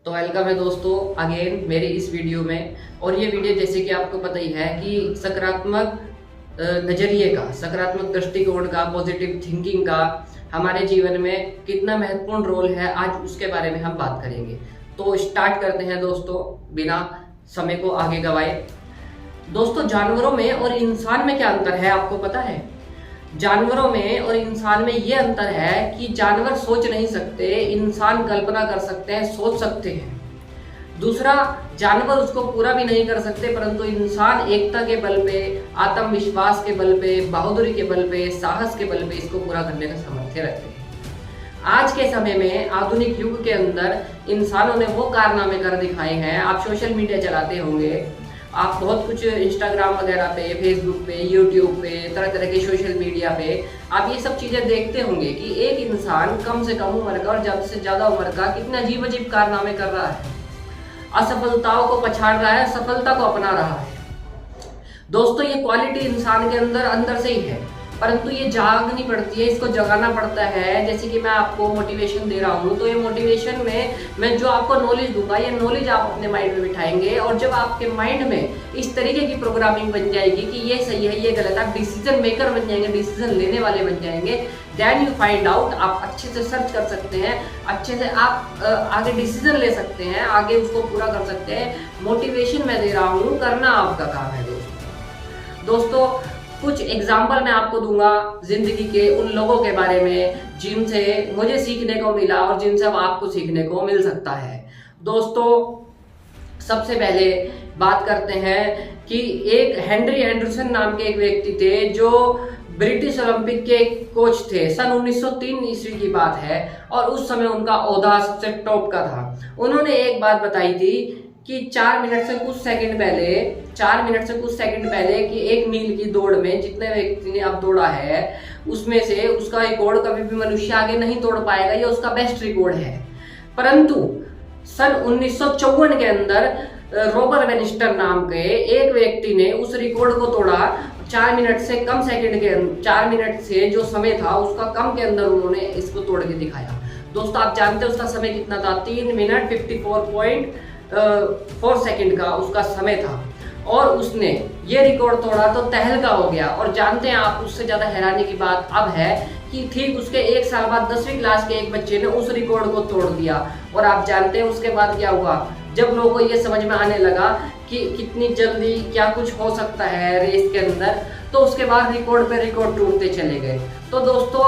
तो वेलकम है दोस्तों अगेन मेरे इस वीडियो में। और ये वीडियो जैसे कि आपको पता ही है कि सकारात्मक नज़रिए का, सकारात्मक दृष्टिकोण का, पॉजिटिव थिंकिंग का हमारे जीवन में कितना महत्वपूर्ण रोल है, आज उसके बारे में हम बात करेंगे। तो स्टार्ट करते हैं दोस्तों बिना समय को आगे गवाए। दोस्तों, जानवरों में और इंसान में क्या अंतर है आपको पता है? जानवरों में और इंसान में ये अंतर है कि जानवर सोच नहीं सकते, इंसान कल्पना कर सकते हैं, सोच सकते हैं। दूसरा, जानवर उसको पूरा भी नहीं कर सकते, परंतु इंसान एकता के बल पे, आत्मविश्वास के बल पे, बहादुरी के बल पे, साहस के बल पे इसको पूरा करने का सामर्थ्य रखते हैं। आज के समय में, आधुनिक युग के अंदर इंसानों ने वो कारनामे कर दिखाए हैं। आप सोशल मीडिया चलाते होंगे, आप बहुत कुछ इंस्टाग्राम वगैरह पे, फेसबुक पे, यूट्यूब पे, तरह तरह के सोशल मीडिया पे आप ये सब चीज़ें देखते होंगे कि एक इंसान कम से कम उम्र का और ज़्यादा से ज़्यादा उम्र का कितना अजीब अजीब कारनामे कर रहा है, असफलताओं को पछाड़ रहा है, सफलता को अपना रहा है। दोस्तों, ये क्वालिटी इंसान के अंदर से ही है, परंतु ये जागनी पड़ती है, इसको जगाना पड़ता है। जैसे कि मैं आपको मोटिवेशन दे रहा हूँ, तो ये मोटिवेशन में मैं जो आपको नॉलेज दूंगा, ये नॉलेज आप अपने माइंड में बिठाएंगे, और जब आपके माइंड में इस तरीके की प्रोग्रामिंग बन जाएगी कि ये सही है, ये गलत है, आप डिसीजन मेकर बन जाएंगे, डिसीजन लेने वाले बन जाएंगे। देन यू फाइंड आउट, आप अच्छे से सर्च कर सकते हैं, अच्छे से आप आगे डिसीजन ले सकते हैं, आगे उसको पूरा कर सकते हैं। मोटिवेशन मैं दे रहा हूँ, करना आपका काम है दोस्तों। कुछ एग्जाम्पल मैं आपको दूंगा जिंदगी के उन लोगों के बारे में जिनसे मुझे सीखने को मिला और जिनसे अब आपको सीखने को मिल सकता है। दोस्तों, सबसे पहले बात करते हैं कि एक हेनरी एंडरसन नाम के एक व्यक्ति थे जो ब्रिटिश ओलंपिक के कोच थे। सन 1903 ईस्वी की बात है, और उस समय उनका ओहदा सबसे टॉप का था। उन्होंने एक बात बताई थी कि 4 मिनट से कुछ सेकंड पहले कि 1 मील की दौड़ में जितने व्यक्ति ने अब दौड़ा है, उसमें से उसका रिकॉर्ड कभी भी मनुष्य आगे नहीं तोड़ पाएगा, ये उसका बेस्ट रिकॉर्ड है। परंतु सन 1954 के अंदर रॉबर्ट वेनिस्टर नाम के एक व्यक्ति ने उस रिकॉर्ड को तोड़ा। 4 मिनट से कम सेकंड के 4 मिनट से जो समय था उसका कम के अंदर उन्होंने इसको तोड़ के दिखाया। दोस्तों, आप जानते हैं उसका समय कितना था? 3 मिनट 54.4 सेकंड का उसका समय था, और उसने ये रिकॉर्ड तोड़ा तो तहलका हो गया। और जानते हैं आप, उससे ज्यादा हैरानी की बात अब है कि ठीक उसके 1 साल बाद 10वीं क्लास के एक बच्चे ने उस रिकॉर्ड को तोड़ दिया। और आप जानते हैं उसके बाद क्या हुआ? जब लोगों को ये समझ में आने लगा कि कितनी जल्दी क्या कुछ हो सकता है रेस के अंदर, तो उसके बाद रिकॉर्ड पे रिकॉर्ड टूटते चले गए। तो दोस्तों,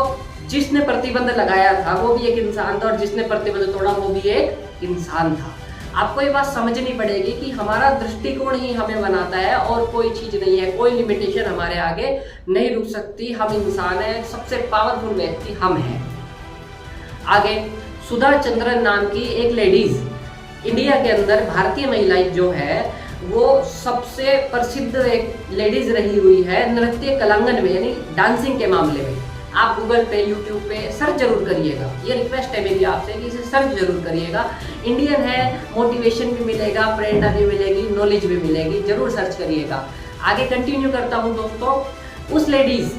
जिसने प्रतिबंध लगाया था वो भी एक इंसान था, और जिसने प्रतिबंध तोड़ा वो भी एक इंसान था। आपको ये बात समझनी पड़ेगी कि हमारा दृष्टिकोण ही हमें बनाता है, और कोई चीज नहीं है, कोई लिमिटेशन हमारे आगे नहीं रुक सकती। हम इंसान हैं, सबसे पावरफुल व्यक्ति हम हैं। आगे सुधा चंद्रन नाम की एक लेडीज, इंडिया के अंदर भारतीय महिला जो है वो सबसे प्रसिद्ध एक लेडीज रही हुई है नृत्य कलांगन में, यानी डांसिंग के मामले में। आप गूगल पे, यूट्यूब पे सर्च जरूर करिएगा, ये रिक्वेस्ट है मेरी आपसे कि इसे सर्च जरूर करिएगा। इंडियन है, मोटिवेशन भी मिलेगा, प्रेरणा भी मिलेगी, नॉलेज भी मिलेगी, जरूर सर्च करिएगा। आगे कंटिन्यू करता हूँ दोस्तों। उस लेडीज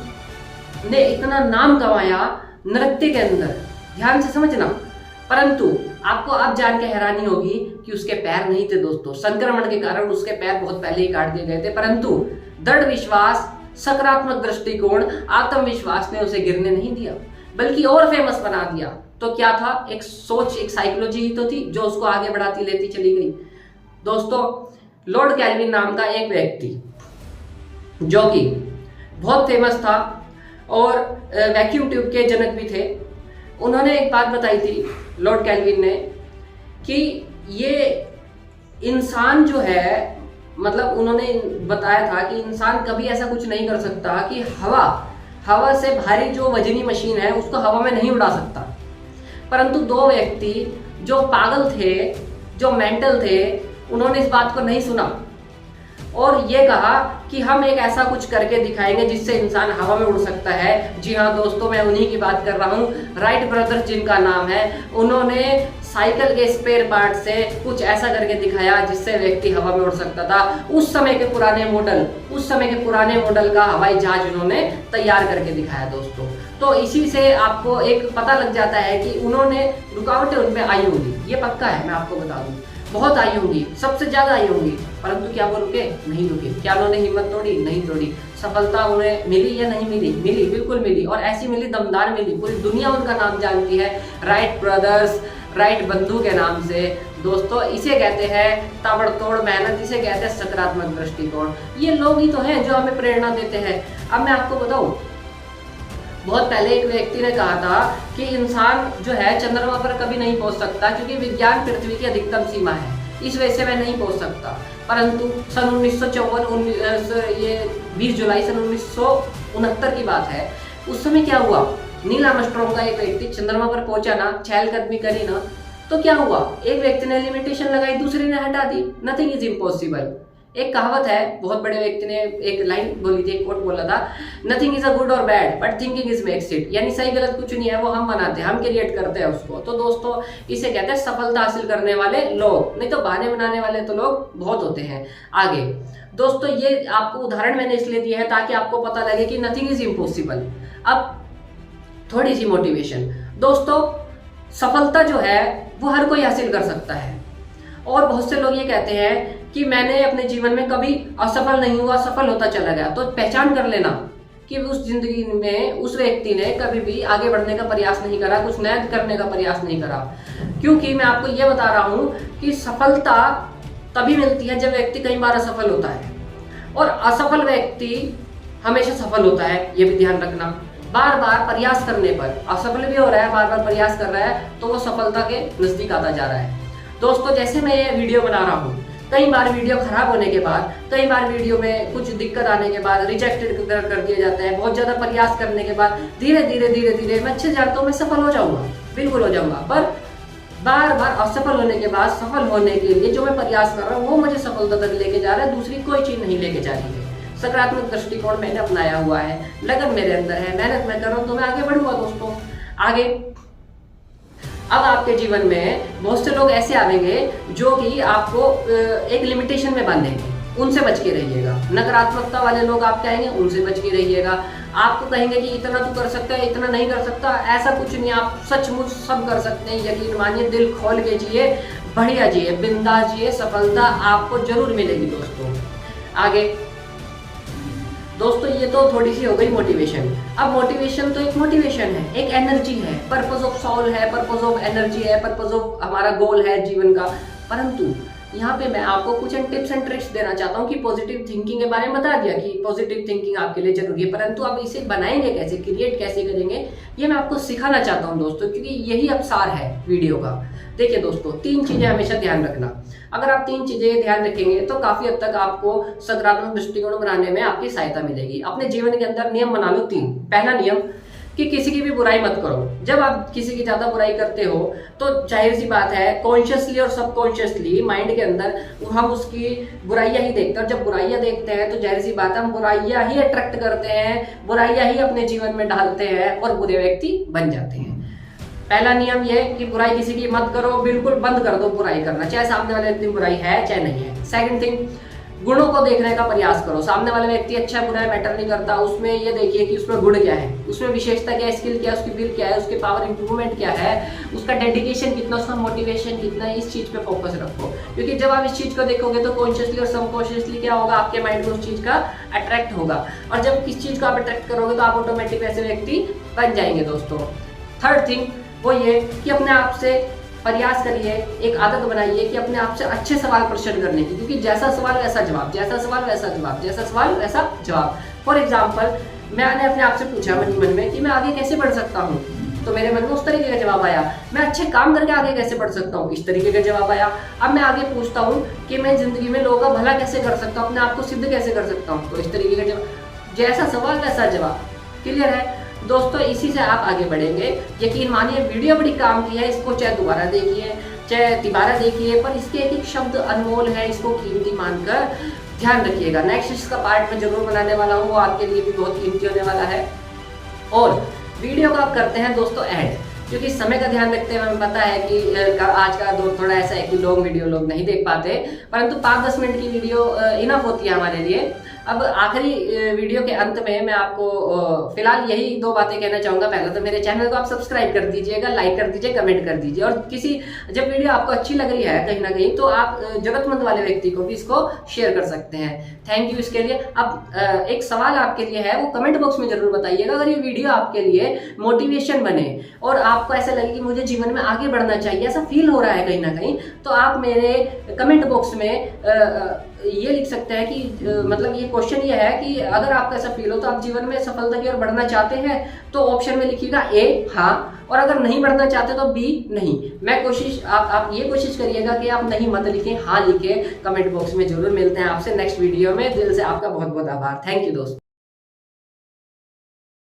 ने इतना नाम कमाया नृत्य के अंदर, ध्यान से समझना, परंतु आपको अब जान के हैरानी होगी कि उसके पैर नहीं थे दोस्तों। संक्रमण के कारण उसके पैर बहुत पहले ही काट दिए गए थे, परंतु दृढ़ विश्वास, सकारात्मक दृष्टिकोण, आत्मविश्वास ने उसे गिरने नहीं दिया, बल्कि और फेमस बना दिया। तो क्या था? एक सोच, एक साइकोलॉजी ही तो थी जो उसको आगे बढ़ाती लेती चली गई। दोस्तों, लॉर्ड कैल्विन नाम का एक व्यक्ति जो कि बहुत फेमस था और वैक्यूम ट्यूब के जनक भी थे, उन्होंने एक बात बताई थी, लॉर्ड कैल्विन ने, कि ये इंसान जो है, मतलब उन्होंने बताया था कि इंसान कभी ऐसा कुछ नहीं कर सकता कि हवा से भारी जो वजनी मशीन है उसको हवा में नहीं उड़ा सकता। परंतु 2 व्यक्ति जो पागल थे, जो मेंटल थे, उन्होंने इस बात को नहीं सुना और ये कहा कि हम एक ऐसा कुछ करके दिखाएंगे जिससे इंसान हवा में उड़ सकता है। जी हाँ दोस्तों, मैं उन्हीं की बात कर रहा हूँ, राइट ब्रदर्स जिनका नाम है। उन्होंने साइकिल के स्पेयर पार्ट से कुछ ऐसा करके दिखाया जिससे व्यक्ति हवा में उड़ सकता था। उस समय के पुराने मॉडल का हवाई जहाज उन्होंने तैयार करके दिखाया दोस्तों। तो इसी से आपको एक पता लग जाता है कि उन्होंने रुकावटें उनपे आई होंगी, ये पक्का है, मैं आपको बता दूं बहुत आई होंगी, सबसे ज्यादा आई होंगी, परंतु क्या वो रुके? नहीं रुके। क्या उन्होंने हिम्मत तोड़ी? नहीं तोड़ी। सफलता उन्हें मिली या नहीं मिली? मिली, बिल्कुल मिली, और ऐसी मिली, दमदार मिली, पूरी दुनिया उनका नाम जानती है, राइट ब्रदर्स, राइट बंधु के नाम से। दोस्तों इसे कहते हैं ताबड़तोड़ मेहनत, इसे कहते हैं सकारात्मक दृष्टिकोण। ये लोग ही तो हैं जो हमें प्रेरणा देते हैं। अब मैं आपको बताऊं, बहुत पहले एक व्यक्ति ने कहा था कि इंसान जो है चंद्रमा पर कभी नहीं पहुंच सकता क्योंकि विज्ञान पृथ्वी की अधिकतम सीमा है, इस वजह से मैं नहीं पहुंच सकता। परंतु सन 1954 ये 20 जुलाई सन 1969 की बात है, उस समय क्या हुआ, नील आर्मस्ट्रांग का एक व्यक्ति चंद्रमा पर पहुंचा ना, चहलकदमी करी ना, तो क्या हुआ, एक व्यक्ति ने लिमिटेशन लगाई, दूसरे ने हटा दी। Nothing is impossible. एक कहावत है, बहुत बड़े व्यक्ति ने एक लाइन बोली थी, एक कोट बोला था, नथिंग इज अ गुड और bad but thinking is makes it. यानी सही गलत कुछ नहीं है, वो हम बनाते हैं, हम क्रिएट करते हैं उसको। तो दोस्तों इसे कहते हैं सफलता हासिल करने वाले लोग, नहीं तो बहाने बनाने वाले तो लोग बहुत होते हैं। आगे दोस्तों, ये आपको उदाहरण मैंने इसलिए दिया है ताकि आपको पता लगे कि नथिंग इज इम्पॉसिबल। अब थोड़ी सी मोटिवेशन। दोस्तों सफलता जो है वो हर कोई हासिल कर सकता है, और बहुत से लोग ये कहते हैं कि मैंने अपने जीवन में कभी असफल नहीं हुआ, सफल होता चला गया। तो पहचान कर लेना कि उस जिंदगी में उस व्यक्ति ने कभी भी आगे बढ़ने का प्रयास नहीं करा, कुछ नया करने का प्रयास नहीं करा। क्योंकि मैं आपको ये बता रहा हूं कि सफलता तभी मिलती है जब व्यक्ति कई बार असफल होता है, और असफल व्यक्ति हमेशा सफल होता है, ये भी ध्यान रखना। बार बार प्रयास करने पर असफल भी हो रहा है, बार बार प्रयास कर रहा है, तो वो सफलता के नजदीक आता जा रहा है। दोस्तों जैसे मैं ये वीडियो बना रहा हूँ, कई बार वीडियो खराब होने के बाद, कई बार वीडियो में कुछ दिक्कत आने के बाद रिजेक्टेड कर दिया जाता है, बहुत ज्यादा प्रयास करने के बाद धीरे धीरे मैं अच्छे जानता हूँ मैं सफल हो जाऊंगा, बिल्कुल हो जाऊंगा, पर बार बार असफल होने के बाद सफल होने के लिए जो मैं प्रयास कर रहा हूँ वो मुझे सफलता तक लेके जा रहा है, दूसरी कोई चीज नहीं लेके जा रही है। सकारात्मक दृष्टिकोण मैंने अपनाया हुआ है, लगन मेरे अंदर है, मेहनत मैं कर रहा हूँ, तो मैं आगे बढ़ूंगा दोस्तों। आगे अब आपके जीवन में बहुत से लोग ऐसे आवेंगे जो कि आपको एक लिमिटेशन में बांधेंगे, उनसे बच के रहिएगा। नकारात्मकता वाले लोग आपके आएंगे, उनसे बच के रहिएगा। आपको कहेंगे कि इतना तू कर सकता है, इतना नहीं कर सकता, ऐसा कुछ नहीं, आप सचमुच सब कर सकते हैं। यकीन मानिए, दिल खोल के जिए, बढ़िया जिए, बिंदास जिए, सफलता आपको जरूर मिलेगी दोस्तों। आगे दोस्तों ये तो थोड़ी सी हो गई मोटिवेशन। अब मोटिवेशन तो एक मोटिवेशन है, एक एनर्जी है, पर्पस ऑफ सोल है, पर्पस ऑफ एनर्जी है, पर्पस ऑफ हमारा गोल है जीवन का। परंतु यहाँ पे मैं आपको कुछ टिप्स एंड ट्रिक्स देना चाहता हूँ कि पॉजिटिव थिंकिंग के बारे में बता दिया कि पॉजिटिव थिंकिंग आपके लिए जरूरी है, परंतु अब इसे बनाएंगे कैसे, क्रिएट कैसे करेंगे, ये मैं आपको सिखाना चाहता हूँ दोस्तों, क्योंकि यही अवसर है वीडियो का। देखिए दोस्तों, 3 चीजें हमेशा ध्यान रखना। अगर आप 3 चीजें ध्यान रखेंगे तो काफी हद तक आपको सकारात्मक दृष्टिकोण बनाने में आपकी सहायता मिलेगी। अपने जीवन के अंदर नियम बना लो 3। पहला नियम कि किसी की भी बुराई मत करो। जब आप किसी की ज्यादा बुराई करते हो तो जाहिर सी बात है, कॉन्शियसली और सबकॉन्शियसली माइंड के अंदर हम उसकी बुराइयां ही देखते हैं, और जब बुराइयां देखते हैं तो जाहिर सी बात है हम बुराइयां ही अट्रैक्ट करते हैं, बुराइयां ही अपने जीवन में डालते हैं और बुरे व्यक्ति बन जाते हैं। पहला नियम यह कि बुराई किसी की मत करो, बिल्कुल बंद कर दो बुराई करना, चाहे सामने वाले व्यक्ति बुराई है चाहे नहीं है। सेकंड थिंग, गुणों को देखने का प्रयास करो। सामने वाला व्यक्ति अच्छा बुरा मैटर नहीं करता, उसमें ये देखिए कि उसमें गुण क्या है, उसमें विशेषता क्या है, स्किल क्या है, उसकी बिल क्या है, उसके पावर इंप्रूवमेंट क्या है, उसका डेडिकेशन कितना, उसका मोटिवेशन कितना है, इस चीज पे फोकस रखो। क्योंकि जब आप इस चीज को देखोगे तो कॉन्शियसली और सबकॉन्शियसली क्या होगा, आपके माइंड में उस चीज का अट्रैक्ट होगा, और जब किस चीज को आप अट्रैक्ट करोगे तो आप ऑटोमेटिक ऐसे व्यक्ति बन जाएंगे दोस्तों। थर्ड थिंग वो ये कि अपने आप से प्रयास करिए, एक आदत बनाइए कि अपने आप से अच्छे सवाल प्रश्न करने की, क्योंकि जैसा सवाल वैसा जवाब, जैसा सवाल वैसा जवाब, जैसा सवाल वैसा जवाब। फॉर एग्जाम्पल, मैंने अपने आप से पूछा मन में कि मैं आगे कैसे बढ़ सकता हूँ, तो मेरे मन में उस तरीके का जवाब आया। मैं अच्छे काम करके आगे कैसे बढ़ सकता हूँ, इस तरीके का जवाब आया। अब मैं आगे पूछता हूँ कि मैं जिंदगी में लोगों का भला कैसे कर सकता हूँ, अपने आप को सिद्ध कैसे कर सकता हूँ, तो इस तरीके का जवाब। जैसा सवाल वैसा जवाब। क्लियर है दोस्तों, इसी से आप आगे बढ़ेंगे। यकीन मानिए, वीडियो बड़ी काम की है, इसको चाहे दोबारा देखिए चाहे तिबारा देखिए, पर इसके एक शब्द अनमोल है, इसको कीमती मानकर ध्यान रखिएगा। नेक्स्ट इसका पार्ट में जरूर बनाने वाला हूँ, वो आपके लिए भी बहुत कीमती होने वाला है। और वीडियो का आप करते हैं दोस्तों ऐड, क्योंकि समय का ध्यान रखते हुए हमें पता है कि आज का दौर थोड़ा ऐसा है कि लॉन्ग वीडियो लोग नहीं देख पाते, परंतु 5-10 मिनट की वीडियो इनफ होती है हमारे लिए। अब आखिरी वीडियो के अंत में मैं आपको फिलहाल यही 2 बातें कहना चाहूँगा। पहले तो मेरे चैनल को आप सब्सक्राइब कर दीजिएगा, लाइक कर दीजिए, कमेंट कर दीजिए, और जब वीडियो आपको अच्छी लग रही है कहीं ना कहीं तो आप जरूरतमंद वाले व्यक्ति को भी इसको शेयर कर सकते हैं। थैंक यू इसके लिए। अब एक सवाल आपके लिए है, वो कमेंट बॉक्स में जरूर बताइएगा। अगर ये वीडियो आपके लिए मोटिवेशन बने और आपको ऐसा लगे कि मुझे जीवन में आगे बढ़ना चाहिए, ऐसा फील हो रहा है कहीं ना कहीं, तो आप मेरे कमेंट बॉक्स में ये लिख सकते हैं कि मतलब ये क्वेश्चन ये है कि अगर आपको ऐसा फील हो तो आप जीवन में सफलता की ओर बढ़ना चाहते हैं, तो ऑप्शन में लिखिएगा ए हाँ, और अगर नहीं बढ़ना चाहते तो बी नहीं। मैं कोशिश आप ये कोशिश करिएगा कि आप नहीं मत लिखें, हाँ लिखें कमेंट बॉक्स में। जरूर मिलते हैं आपसे नेक्स्ट वीडियो में। दिल से आपका बहुत बहुत आभार। थैंक यू दोस्तों।